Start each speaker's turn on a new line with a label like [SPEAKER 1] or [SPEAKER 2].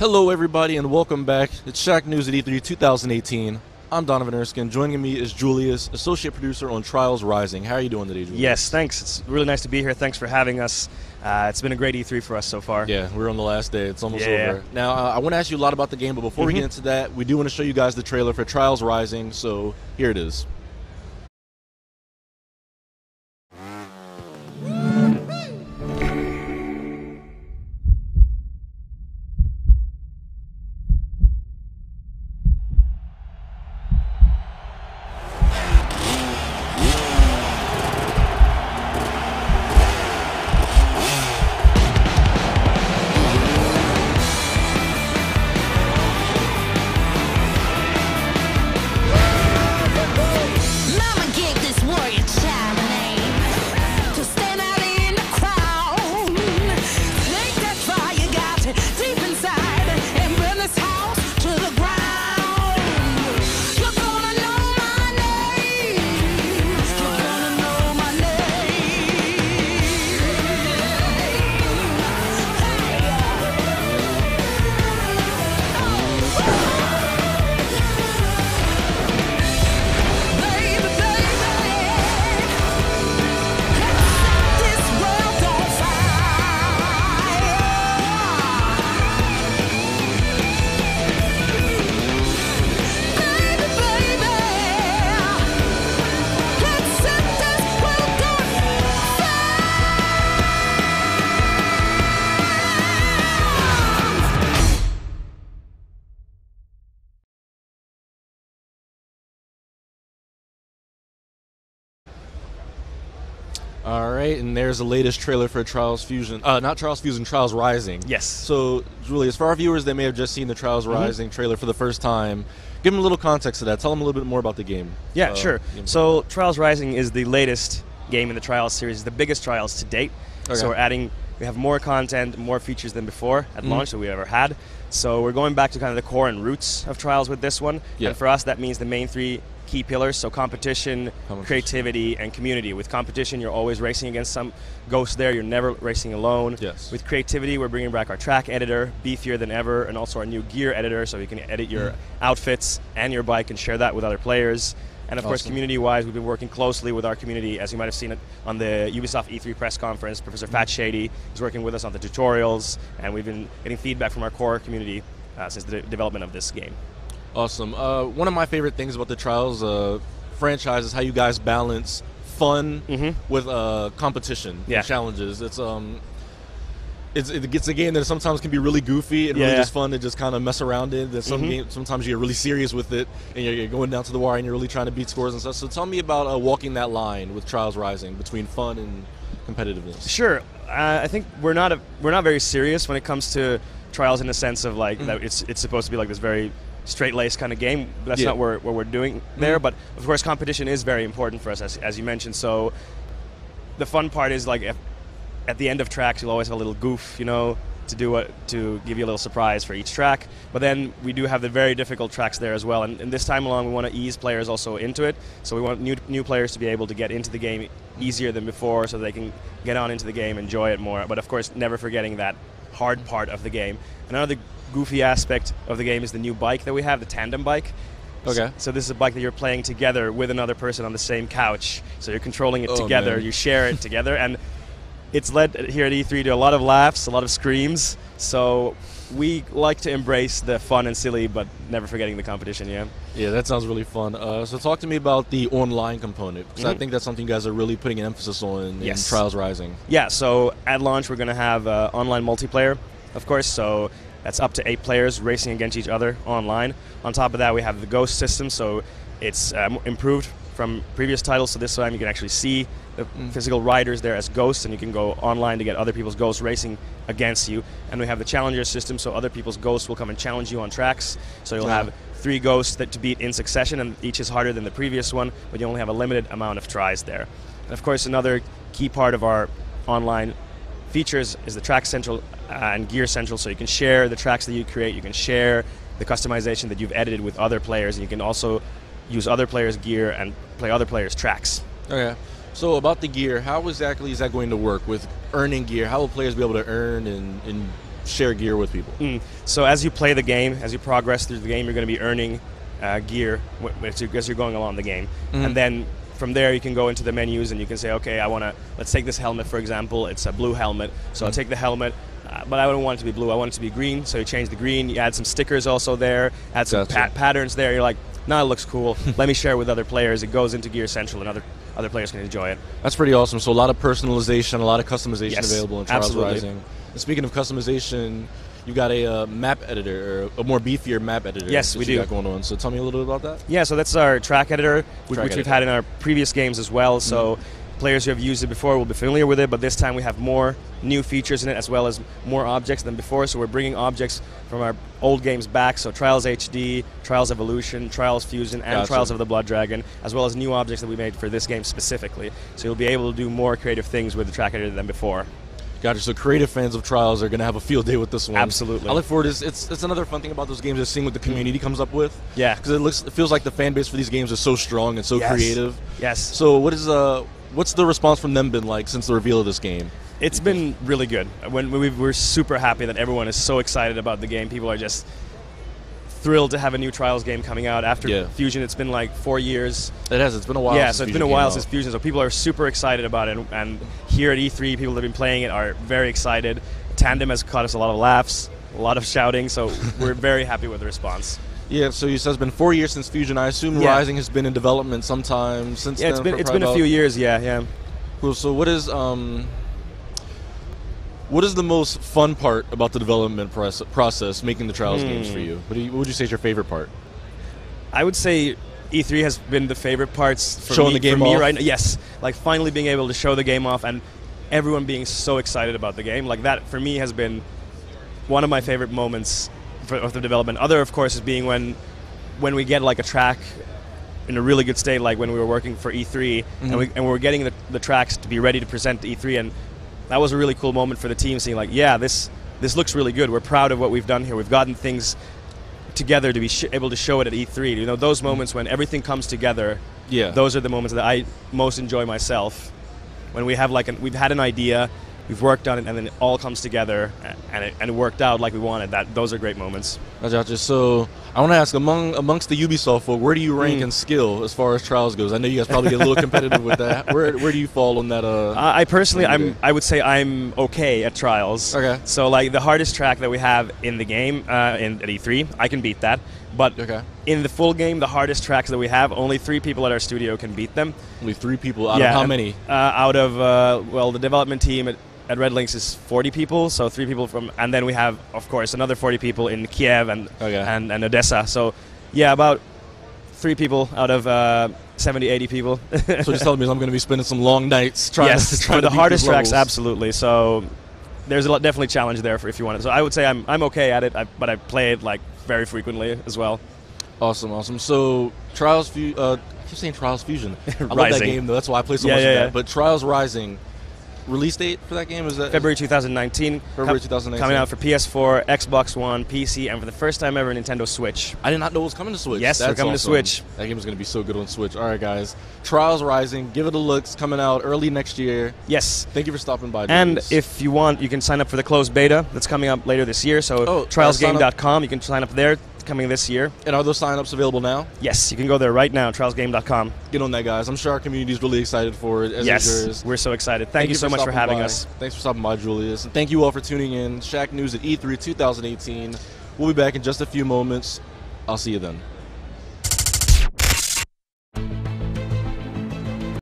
[SPEAKER 1] Hello everybody and welcome back. It's Shaq News at E3 2018. I'm Donovan Erskine. Joining me is Julius, Associate Producer on Trials Rising. How are you doing today, Julius?
[SPEAKER 2] Yes, thanks. It's really nice to be here. Thanks for having us. It's been a great E3 for us so far.
[SPEAKER 1] Yeah, we're on the last day. It's almost over. Now, I want to ask you a lot about the game, but before we get into that, we do want to show you guys the trailer for Trials Rising, so here it is. Alright, and there's the latest trailer for Trials Rising.
[SPEAKER 2] Yes.
[SPEAKER 1] So, Julius, for our viewers that may have just seen the Trials Rising trailer for the first time, give them a little context to that. Tell them a little bit more about the game.
[SPEAKER 2] Yeah, sure. So, Trials Rising is the latest game in the Trials series, the biggest Trials to date. Okay. So we have more content, more features than before at launch that we ever had. So we're going back to kind of the core and roots of Trials with this one. Yeah. And for us, that means the main three key pillars, so competition, creativity, and community. With competition, you're always racing against some ghost there. You're never racing alone.
[SPEAKER 1] Yes.
[SPEAKER 2] With creativity, we're bringing back our track editor, beefier than ever, and also our new gear editor, so you can edit your outfits and your bike and share that with other players. And of course, community-wise, we've been working closely with our community, as you might have seen it on the Ubisoft E3 press conference. Professor Fat Shady is working with us on the tutorials, and we've been getting feedback from our core community since the development of this game.
[SPEAKER 1] Awesome. One of my favorite things about the Trials franchise is how you guys balance fun with competition and challenges. It's a game that sometimes can be really goofy and really just fun to just kind of mess around in. There's sometimes you get really serious with it, and you're going down to the wire and you're really trying to beat scores and stuff. So tell me about walking that line with Trials Rising between fun and competitiveness.
[SPEAKER 2] Sure. I think we're not very serious when it comes to Trials in the sense of like that it's supposed to be like this very straight-laced kind of game. But that's not what we're doing there. But of course, competition is very important for us, as you mentioned. So the fun part is like at the end of tracks, you'll always have a little goof, you know, to give you a little surprise for each track. But then we do have the very difficult tracks there as well. And this time along, we want to ease players also into it. So we want new players to be able to get into the game easier than before, so they can get on into the game, enjoy it more. But of course, never forgetting that hard part of the game. Another goofy aspect of the game is the new bike that we have, the tandem bike.
[SPEAKER 1] Okay.
[SPEAKER 2] So this is a bike that you're playing together with another person on the same couch. So you're controlling it together, you share it together, and it's led here at E3 to a lot of laughs, a lot of screams. So we like to embrace the fun and silly, but never forgetting the competition,
[SPEAKER 1] Yeah, that sounds really fun. So talk to me about the online component, because I think that's something you guys are really putting an emphasis on in Trials Rising.
[SPEAKER 2] Yeah, so at launch we're going to have online multiplayer, of course, so that's up to 8 players racing against each other online. On top of that, we have the ghost system, so it's improved from previous titles, so this time you can actually see the physical riders there as ghosts, and you can go online to get other people's ghosts racing against you. And we have the challenger system, so other people's ghosts will come and challenge you on tracks. So you'll have 3 ghosts to beat in succession, and each is harder than the previous one, but you only have a limited amount of tries there. And of course, another key part of our online features is the Track Central and Gear Central, so you can share the tracks that you create, you can share the customization that you've edited with other players, and you can also use other players' gear and play other players' tracks.
[SPEAKER 1] Okay. So about the gear, how exactly is that going to work with earning gear? How will players be able to earn and share gear with people?
[SPEAKER 2] So as you play the game, as you progress through the game, you're going to be earning gear as you're going along the game. And then from there, you can go into the menus and you can say, okay, let's take this helmet, for example. It's a blue helmet. So I'll take the helmet, but I don't want it to be blue. I want it to be green. So you change the green. You add some stickers also there, add some patterns there. You're like, no, it looks cool. Let me share it with other players. It goes into Gear Central and other players can enjoy it. That's
[SPEAKER 1] pretty awesome. So a lot of personalization, a lot of customization available in Trials Rising. And speaking of customization, you got a map editor, or a more beefier map editor.
[SPEAKER 2] Yes, we do.
[SPEAKER 1] Got going on. So tell me a little bit about that.
[SPEAKER 2] Yeah, so that's our track editor, which we've had in our previous games as well. So players who have used it before will be familiar with it, but this time we have more new features in it as well as more objects than before. So we're bringing objects from our old games back, so Trials HD, Trials Evolution, Trials Fusion, and Trials of the Blood Dragon, as well as new objects that we made for this game specifically. So you'll be able to do more creative things with the track editor than before.
[SPEAKER 1] Gotcha. So creative fans of Trials are going to have a field day with this one.
[SPEAKER 2] Absolutely.
[SPEAKER 1] I look forward to this. It's another fun thing about those games is seeing what the community comes up with.
[SPEAKER 2] Yeah.
[SPEAKER 1] Because it feels like the fan base for these games is so strong and so creative.
[SPEAKER 2] Yes.
[SPEAKER 1] So what's the response from them been like since the reveal of this game?
[SPEAKER 2] It's been really good. We're super happy that everyone is so excited about the game. People are just thrilled to have a new Trials game coming out after Fusion. It's been like 4 years.
[SPEAKER 1] It has. It's been a while.
[SPEAKER 2] Yeah, so it's been a while since Fusion. So people are super excited about it. And here at E3, people that have been playing it are very excited. Tandem has caught us a lot of laughs, a lot of shouting. So we're very happy with the response.
[SPEAKER 1] Yeah, so you said it's been 4 years since Fusion. I assume Rising has been in development sometime since then.
[SPEAKER 2] Yeah, it's been a few years. Yeah.
[SPEAKER 1] Cool. So what is the most fun part about the development process, making the Trials games for you? What would you say is your favorite part?
[SPEAKER 2] I would say E3 has been the favorite parts for
[SPEAKER 1] showing the game off.
[SPEAKER 2] Right now. Yes, like finally being able to show the game off and everyone being so excited about the game. Like that, for me, has been one of my favorite moments of the development. Other, of course, is being when we get like a track in a really good state, like when we were working for E3, and we were getting the tracks to be ready to present to E3, and that was a really cool moment for the team, seeing like, yeah, this looks really good. We're proud of what we've done here. We've gotten things together to be able to show it at E3. You know, those moments when everything comes together, those are the moments that I most enjoy myself. When we have we've had an idea, we've worked on it, and then it all comes together, and it worked out like we wanted. Those are great moments. Gotcha.
[SPEAKER 1] So I want to ask, amongst the Ubisoft folk, where do you rank in skill as far as Trials goes? I know you guys probably get a little competitive with that. Where do you fall on that?
[SPEAKER 2] I personally, I would say I'm okay at Trials.
[SPEAKER 1] Okay.
[SPEAKER 2] So like the hardest track that we have in the game at E3, I can beat that. But in the full game, the hardest tracks that we have, only 3 people at our studio can beat them.
[SPEAKER 1] Only 3 people out of how many?
[SPEAKER 2] Out of the development team at RedLynx is 40 people, so 3 people and then we have, of course, another 40 people in Kiev and Odessa. So, yeah, about 3 people out of 70, 80 people.
[SPEAKER 1] So just tell me I'm going to be spending some long nights trying to
[SPEAKER 2] for the hardest tracks, absolutely. So there's definitely challenge there if you want it. So I would say I'm okay at it, but I play it like very frequently as well.
[SPEAKER 1] Awesome. So Trials, I keep saying Trials Fusion. I love that game though. That's why I play so much of that. But Trials Rising. Release date for that game is that
[SPEAKER 2] February 2019.
[SPEAKER 1] February 2019.
[SPEAKER 2] Coming out for PS4, Xbox One, PC, and for the first time ever, Nintendo Switch.
[SPEAKER 1] I did not know it was coming to Switch.
[SPEAKER 2] Yes, they're coming to Switch.
[SPEAKER 1] That game is going to be so good on Switch. All right, guys. Trials Rising. Give it a look. It's coming out early next year.
[SPEAKER 2] Yes.
[SPEAKER 1] Thank you for stopping by.
[SPEAKER 2] And
[SPEAKER 1] Julius.
[SPEAKER 2] if you want, you can sign up for the closed beta that's coming up later this year. So trialsgame.com. You can sign up there. Coming this year.
[SPEAKER 1] And are those sign-ups available now?
[SPEAKER 2] Yes, you can go there right now, trialsgame.com.
[SPEAKER 1] Get on that, guys. I'm sure our community is really excited for it, as is yours.
[SPEAKER 2] We're so excited. Thank you so much for having us.
[SPEAKER 1] Thanks for stopping by, Julius. And thank you all for tuning in. Shack News at E3 2018. We'll be back in just a few moments. I'll see you then.